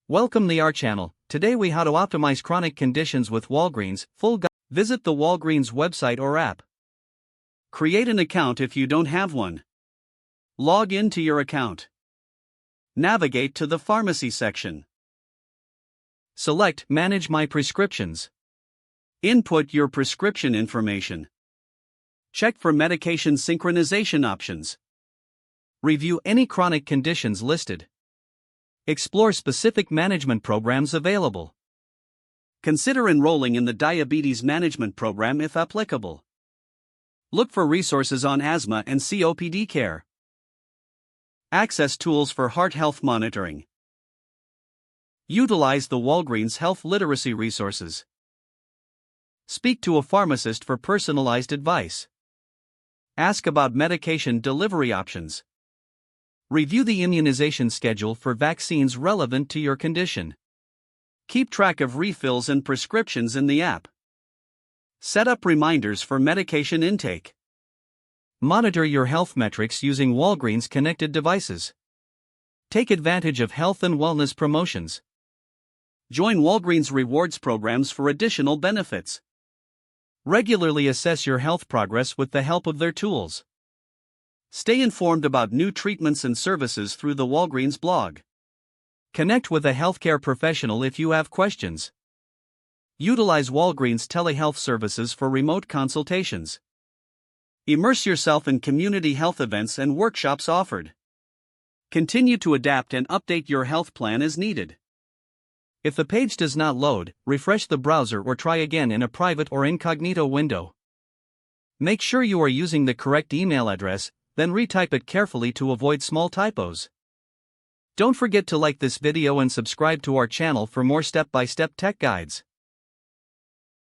Welcome to our channel. Today we how to optimize chronic conditions with Walgreens. Full guide. Visit the Walgreens website or app. Create an account if you don't have one. Log into your account. Navigate to the pharmacy section. Select Manage My Prescriptions. Input your prescription information. Check for medication synchronization options. Review any chronic conditions listed. Explore specific management programs available. Consider enrolling in the Diabetes Management Program if applicable. Look for resources on asthma and COPD care. Access tools for heart health monitoring. Utilize the Walgreens Health Literacy resources. Speak to a pharmacist for personalized advice. Ask about medication delivery options. Review the immunization schedule for vaccines relevant to your condition. Keep track of refills and prescriptions in the app. Set up reminders for medication intake. Monitor your health metrics using Walgreens connected devices. Take advantage of health and wellness promotions. Join Walgreens rewards programs for additional benefits. Regularly assess your health progress with the help of their tools. Stay informed about new treatments and services through the Walgreens blog. Connect with a healthcare professional if you have questions. Utilize Walgreens telehealth services for remote consultations. Immerse yourself in community health events and workshops offered. Continue to adapt and update your health plan as needed. If the page does not load, refresh the browser or try again in a private or incognito window. Make sure you are using the correct email address, then retype it carefully to avoid small typos. Don't forget to like this video and subscribe to our channel for more step-by-step tech guides.